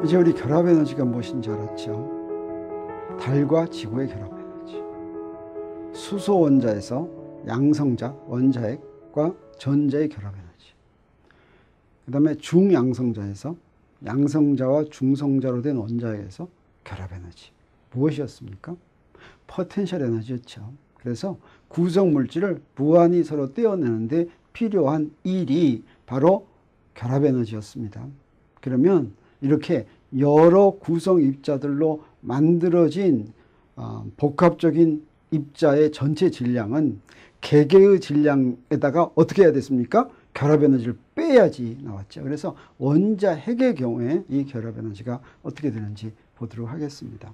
이제 우리 결합 에너지가 무엇인지 알았죠? 달과 지구의 결합 에너지. 수소 원자에서 양성자, 원자핵과 전자의 결합 에너지. 그 다음에 중양성자에서 양성자와 중성자로 된 원자핵에서 결합 에너지. 무엇이었습니까? 포텐셜 에너지였죠. 그래서 구성 물질을 무한히 서로 떼어내는데 필요한 일이 바로 결합 에너지였습니다. 그러면 이렇게 여러 구성 입자들로 만들어진 복합적인 입자의 전체 질량은 개개의 질량에다가 어떻게 해야 됐습니까? 결합 에너지를 빼야지 나왔죠. 그래서 원자 핵의 경우에 이 결합 에너지가 어떻게 되는지 보도록 하겠습니다.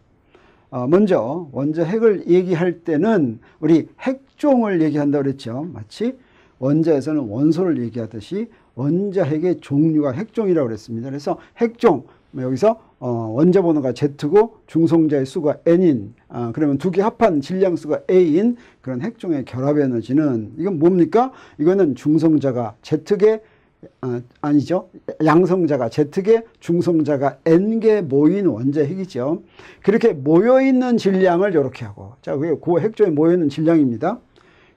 먼저 원자 핵을 얘기할 때는 우리 핵종을 얘기한다고 그랬죠. 마치 원자에서는 원소를 얘기하듯이 원자 핵의 종류가 핵종이라고 그랬습니다. 그래서 핵종, 여기서 원자 번호가 Z고 중성자의 수가 N인, 그러면 두 개 합한 질량 수가 A인 그런 핵종의 결합 에너지는 이건 뭡니까? 이거는 중성자가 Z개, 아니죠. 양성자가 Z개, 중성자가 N개 모인 원자 핵이죠. 그렇게 모여있는 질량을 이렇게 하고, 자, 그게 그 핵종에 모여있는 질량입니다.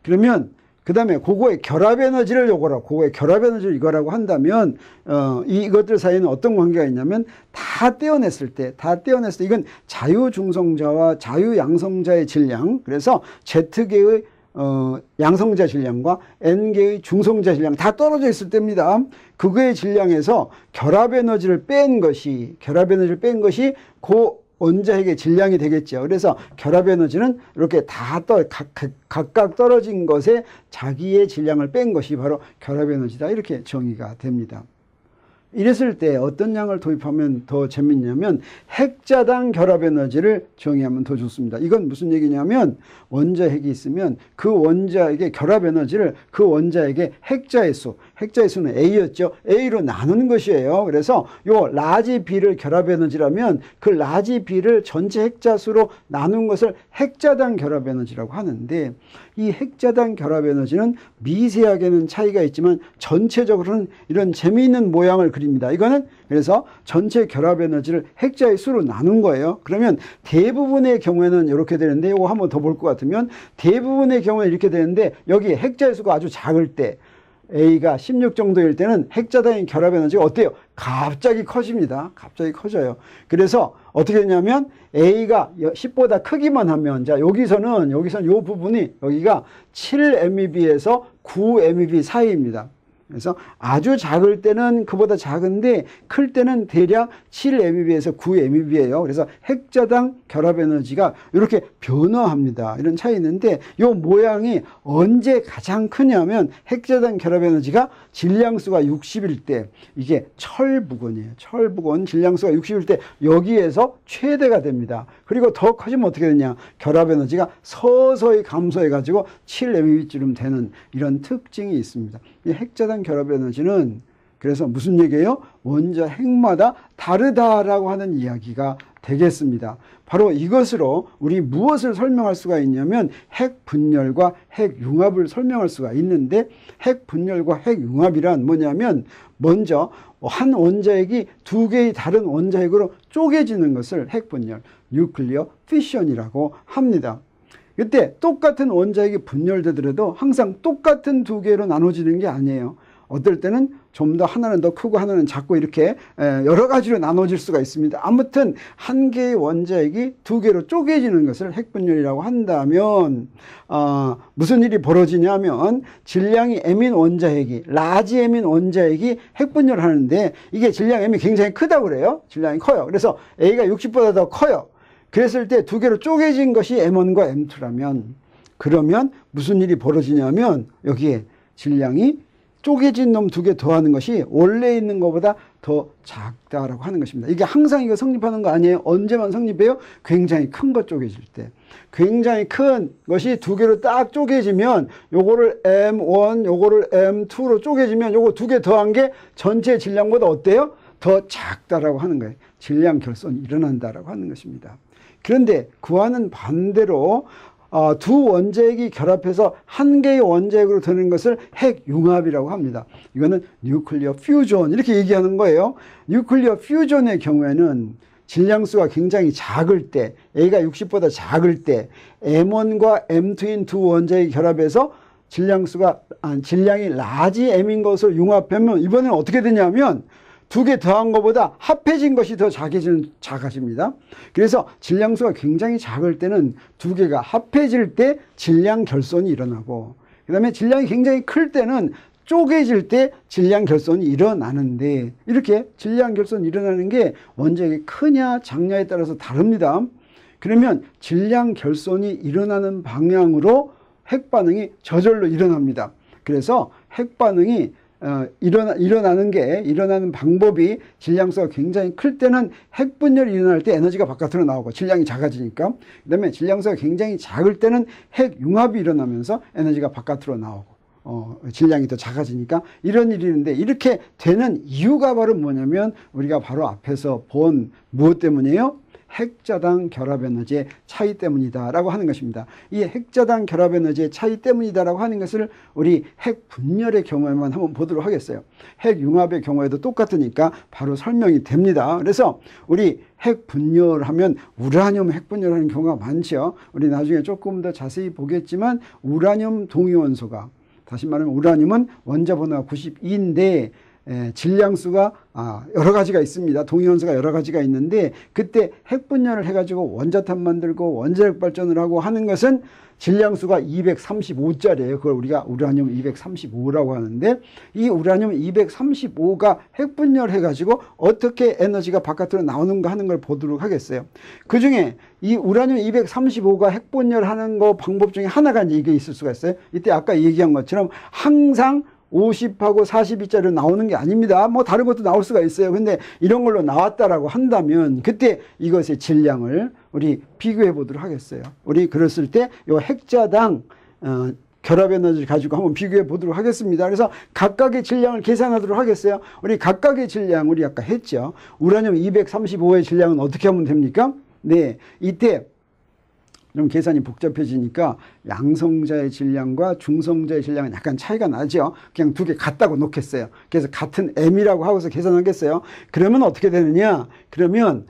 그러면 그 다음에 그거의 결합 에너지를 요거라고, 그거의 결합 에너지를 이거라고 한다면, 이것들 사이에는 어떤 관계가 있냐면, 다 떼어냈을 때, 이건 자유중성자와 자유양성자의 질량, 그래서 Z개의 양성자 질량과 N개의 중성자 질량 다 떨어져 있을 때입니다. 그거의 질량에서 결합 에너지를 뺀 것이 그 원자핵의 질량이 되겠죠. 그래서 결합 에너지는 이렇게 다 각각 떨어진 것에 자기의 질량을 뺀 것이 바로 결합 에너지다. 이렇게 정의가 됩니다. 이랬을 때 어떤 양을 도입하면 더 재밌냐면 핵자당 결합 에너지를 정의하면 더 좋습니다. 이건 무슨 얘기냐면 원자핵이 있으면 그 원자핵의 결합 에너지를 그 원자핵의 핵자의 수는 A였죠. A로 나누는 것이에요. 그래서 요 라지 B를 결합 에너지라면 그 라지 B를 전체 핵자 수로 나눈 것을 핵자당 결합 에너지라고 하는데 이 핵자당 결합 에너지는 미세하게는 차이가 있지만 전체적으로는 이런 재미있는 모양을 그립니다. 이거는 그래서 전체 결합 에너지를 핵자의 수로 나눈 거예요. 그러면 대부분의 경우에는 이렇게 되는데 이거 한번 더 볼 것 같으면 대부분의 경우에 이렇게 되는데 여기 핵자의 수가 아주 작을 때 A가 16 정도일 때는 핵자당의 결합 에너지가 어때요? 갑자기 커집니다. 갑자기 커져요. 그래서 어떻게 되냐면 A가 10보다 크기만 하면 자 여기서는 이 부분이 여기가 7MeV에서 9MeV 사이입니다. 그래서 아주 작을 때는 그보다 작은데 클 때는 대략 7MeV에서 9MeV예요. 그래서 핵자당 결합 에너지가 이렇게 변화합니다. 이런 차이 있는데 이 모양이 언제 가장 크냐면 핵자당 결합 에너지가 질량수가 60일 때 이게 철부건이에요. 철부건 질량수가 60일 때 여기에서 최대가 됩니다. 그리고 더 커지면 어떻게 되냐? 결합 에너지가 서서히 감소해 가지고 7MeV쯤 되는 이런 특징이 있습니다. 이 핵자당 결합 에너지는 그래서 무슨 얘기예요? 원자 핵마다 다르다라고 하는 이야기가 되겠습니다. 바로 이것으로 우리 무엇을 설명할 수가 있냐면 핵 분열과 핵 융합을 설명할 수가 있는데 핵 분열과 핵 융합이란 뭐냐면 먼저 한 원자핵이 두 개의 다른 원자핵으로 쪼개지는 것을 핵 분열, 뉴클리어 피션이라고 합니다. 그때 똑같은 원자핵이 분열되더라도 항상 똑같은 두 개로 나눠지는 게 아니에요. 어떨 때는 좀 더 하나는 더 크고 하나는 작고 이렇게 여러 가지로 나눠질 수가 있습니다. 아무튼 한 개의 원자핵이 두 개로 쪼개지는 것을 핵분열이라고 한다면 무슨 일이 벌어지냐면 질량이 M인 원자핵이 라지 M인 원자핵이 핵분열을 하는데 이게 질량 M이 굉장히 크다고 그래요. 질량이 커요. 그래서 A가 60보다 더 커요. 그랬을 때 두 개로 쪼개진 것이 M1과 M2라면 그러면 무슨 일이 벌어지냐면 여기에 질량이 쪼개진 놈 두 개 더하는 것이 원래 있는 것보다 더 작다라고 하는 것입니다. 이게 항상 이거 성립하는 거 아니에요? 언제만 성립해요? 굉장히 큰 거 쪼개질 때. 굉장히 큰 것이 두 개로 딱 쪼개지면 요거를 M1, 요거를 M2로 쪼개지면 요거 두 개 더한 게 전체 질량보다 어때요? 더 작다라고 하는 거예요. 질량 결손이 일어난다라고 하는 것입니다. 그런데 그와는 반대로 두 원자핵이 결합해서 한 개의 원자핵으로 되는 것을 핵융합이라고 합니다. 이거는 뉴클리어 퓨전 이렇게 얘기하는 거예요. 뉴클리어 퓨전의 경우에는 질량수가 굉장히 작을 때, A가 60보다 작을 때 M1과 M2인 두 원자핵이 결합해서 질량이 라지 M인 것을 융합하면 이번에는 어떻게 되냐면 두 개 더한 것보다 합해진 것이 더 작아집니다. 그래서 질량수가 굉장히 작을 때는 두 개가 합해질 때 질량 결손이 일어나고, 그 다음에 질량이 굉장히 클 때는 쪼개질 때 질량 결손이 일어나는데, 이렇게 질량 결손이 일어나는 게 원자핵이 크냐 작냐에 따라서 다릅니다. 그러면 질량 결손이 일어나는 방향으로 핵반응이 저절로 일어납니다. 그래서 핵반응이 일어나는 방법이 질량수가 굉장히 클 때는 핵분열이 일어날 때 에너지가 바깥으로 나오고 질량이 작아지니까, 그 다음에 질량수가 굉장히 작을 때는 핵융합이 일어나면서 에너지가 바깥으로 나오고 질량이 더 작아지니까 이런 일이 있는데, 이렇게 되는 이유가 바로 뭐냐면 우리가 바로 앞에서 본 무엇 때문이에요? 핵자당 결합에너지의 차이 때문이다라고 하는 것입니다. 이 핵자당 결합에너지의 차이 때문이다라고 하는 것을 우리 핵분열의 경우에만 한번 보도록 하겠어요. 핵융합의 경우에도 똑같으니까 바로 설명이 됩니다. 그래서 우리 핵분열하면 우라늄 핵분열하는 경우가 많죠. 우리 나중에 조금 더 자세히 보겠지만 우라늄 동위원소가, 다시 말하면 우라늄은 원자 번호가 92인데 질량수가 여러 가지가 있습니다. 동위원소가 여러 가지가 있는데, 그때 핵분열을 해가지고 원자탄 만들고 원자력 발전을 하고 하는 것은 질량수가 235짜리예요. 그걸 우리가 우라늄 235라고 하는데, 이 우라늄 235가 핵분열 해가지고 어떻게 에너지가 바깥으로 나오는가 하는 걸 보도록 하겠어요. 그 중에 이 우라늄 235가 핵분열하는 거 방법 중에 하나가 이게 있을 수가 있어요. 이때 아까 얘기한 것처럼 항상 50하고 42짜리로 나오는 게 아닙니다. 뭐 다른 것도 나올 수가 있어요. 근데 이런 걸로 나왔다라고 한다면 그때 이것의 질량을 우리 비교해 보도록 하겠어요. 우리 그랬을 때 이 핵자당 결합 에너지를 가지고 한번 비교해 보도록 하겠습니다. 그래서 각각의 질량을 계산하도록 하겠어요. 우리 각각의 질량 우리 아까 했죠. 우라늄 235의 질량은 어떻게 하면 됩니까? 네, 이때 좀 계산이 복잡해지니까 양성자의 질량과 중성자의 질량은 약간 차이가 나죠. 그냥 두 개 같다고 놓겠어요. 그래서 같은 M이라고 하고서 계산하겠어요. 그러면 어떻게 되느냐? 그러면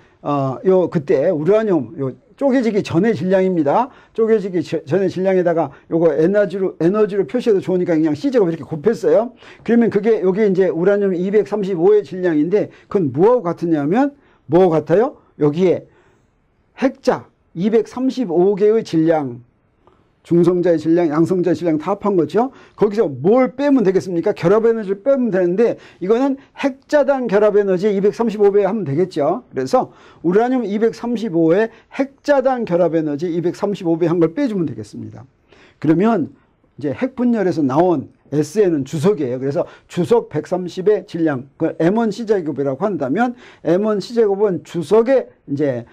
그때 우라늄 쪼개지기 전의 질량입니다. 쪼개지기 전의 질량에다가 요거 에너지로 표시해도 좋으니까 그냥 C제곱 이렇게 곱했어요. 그러면 그게 여기 이제 우라늄 235의 질량인데, 그건 뭐하고 같으냐면 뭐하고 같아요? 여기에 핵자 235개의 질량, 중성자의 질량, 양성자의 질량 다 합한 거죠. 거기서 뭘 빼면 되겠습니까? 결합에너지를 빼면 되는데, 이거는 핵자당 결합에너지 235배 하면 되겠죠. 그래서 우라늄 235에 핵자당 결합에너지 235배 한 걸 빼주면 되겠습니다. 그러면 이제 핵분열에서 나온 SN은 주석이에요. 그래서 주석 130의 질량, 그 M1 C제곱이라고 한다면 M1 C제곱은 주석의 이제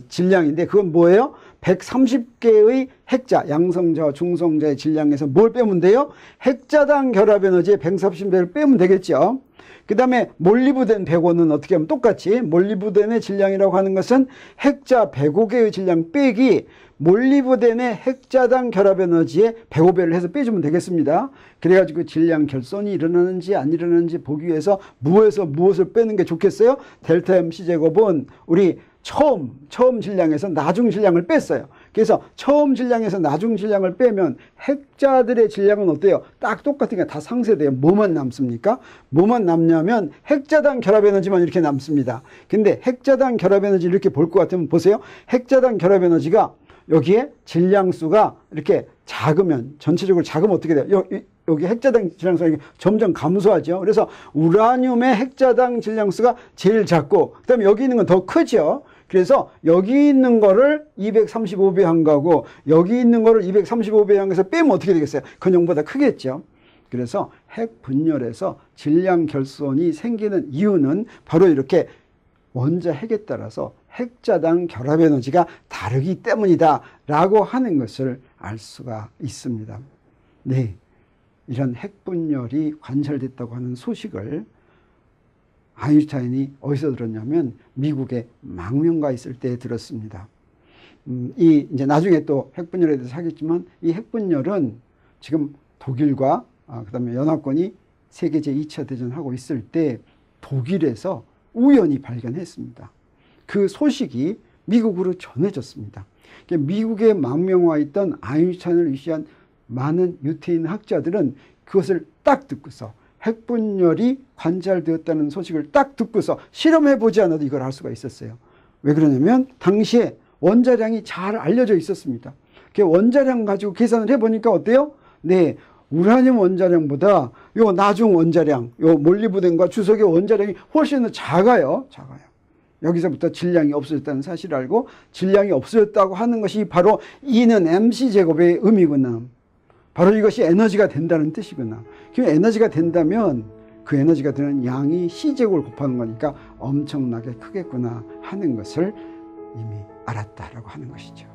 질량인데, 그건 뭐예요? 130개의 핵자, 양성자와 중성자의 질량에서 뭘 빼면 돼요? 핵자당 결합 에너지의 130배를 빼면 되겠죠. 그 다음에 몰리브덴 105는 어떻게 하면 똑같이, 몰리브덴의 질량이라고 하는 것은 핵자 105개의 질량 빼기 몰리브덴의 핵자당 결합 에너지의 105배를 해서 빼주면 되겠습니다. 그래가지고 질량 결손이 일어나는지 안 일어나는지 보기 위해서 무에서 무엇을 빼는 게 좋겠어요? 델타 MC 제곱은 우리 처음 질량에서 나중 질량을 뺐어요. 그래서 처음 질량에서 나중 질량을 빼면 핵자들의 질량은 어때요? 딱 똑같으니까 다 상쇄돼요. 뭐만 남습니까? 뭐만 남냐면 핵자당 결합 에너지만 이렇게 남습니다. 근데 핵자당 결합 에너지 이렇게 볼 것 같으면 보세요. 핵자당 결합 에너지가 여기에 질량수가 이렇게 작으면, 전체적으로 작으면 어떻게 돼요? 여기 핵자당 질량수가 점점 감소하죠. 그래서 우라늄의 핵자당 질량수가 제일 작고, 그 다음에 여기 있는 건 더 크죠. 그래서 여기 있는 거를 235배 한 거고 여기 있는 거를 235배 한 거에서 빼면 어떻게 되겠어요? 근형보다 크겠죠. 그래서 핵 분열에서 질량 결손이 생기는 이유는 바로 이렇게 원자 핵에 따라서 핵자당 결합 에너지가 다르기 때문이다 라고 하는 것을 알 수가 있습니다. 네, 이런 핵분열이 관찰됐다고 하는 소식을 아인슈타인이 어디서 들었냐면 미국의 망명가 있을 때 들었습니다. 이제 나중에 또 핵분열에 대해서 하겠지만 이 핵분열은 지금 독일과 그다음에 연합군이 세계 제2차 대전하고 있을 때 독일에서 우연히 발견했습니다. 그 소식이 미국으로 전해졌습니다. 미국에 망명와 있던 아인슈타인을 위시한 많은 유태인 학자들은 그것을 딱 듣고서 핵분열이 관찰되었다는 소식을 딱 듣고서 실험해보지 않아도 이걸 알 수가 있었어요. 왜 그러냐면 당시에 원자량이 잘 알려져 있었습니다. 원자량 가지고 계산을 해보니까 어때요? 네, 우라늄 원자량보다 요 나중 원자량, 요 몰리브덴과 주석의 원자량이 훨씬 더 작아요. 여기서부터 질량이 없어졌다는 사실을 알고 질량이 없어졌다고 하는 것이 바로 E는 mc제곱의 의미구나. 바로 이것이 에너지가 된다는 뜻이구나. 그 에너지가 된다면 그 에너지가 되는 양이 C제곱을 곱하는 거니까 엄청나게 크겠구나 하는 것을 이미 알았다라고 하는 것이죠.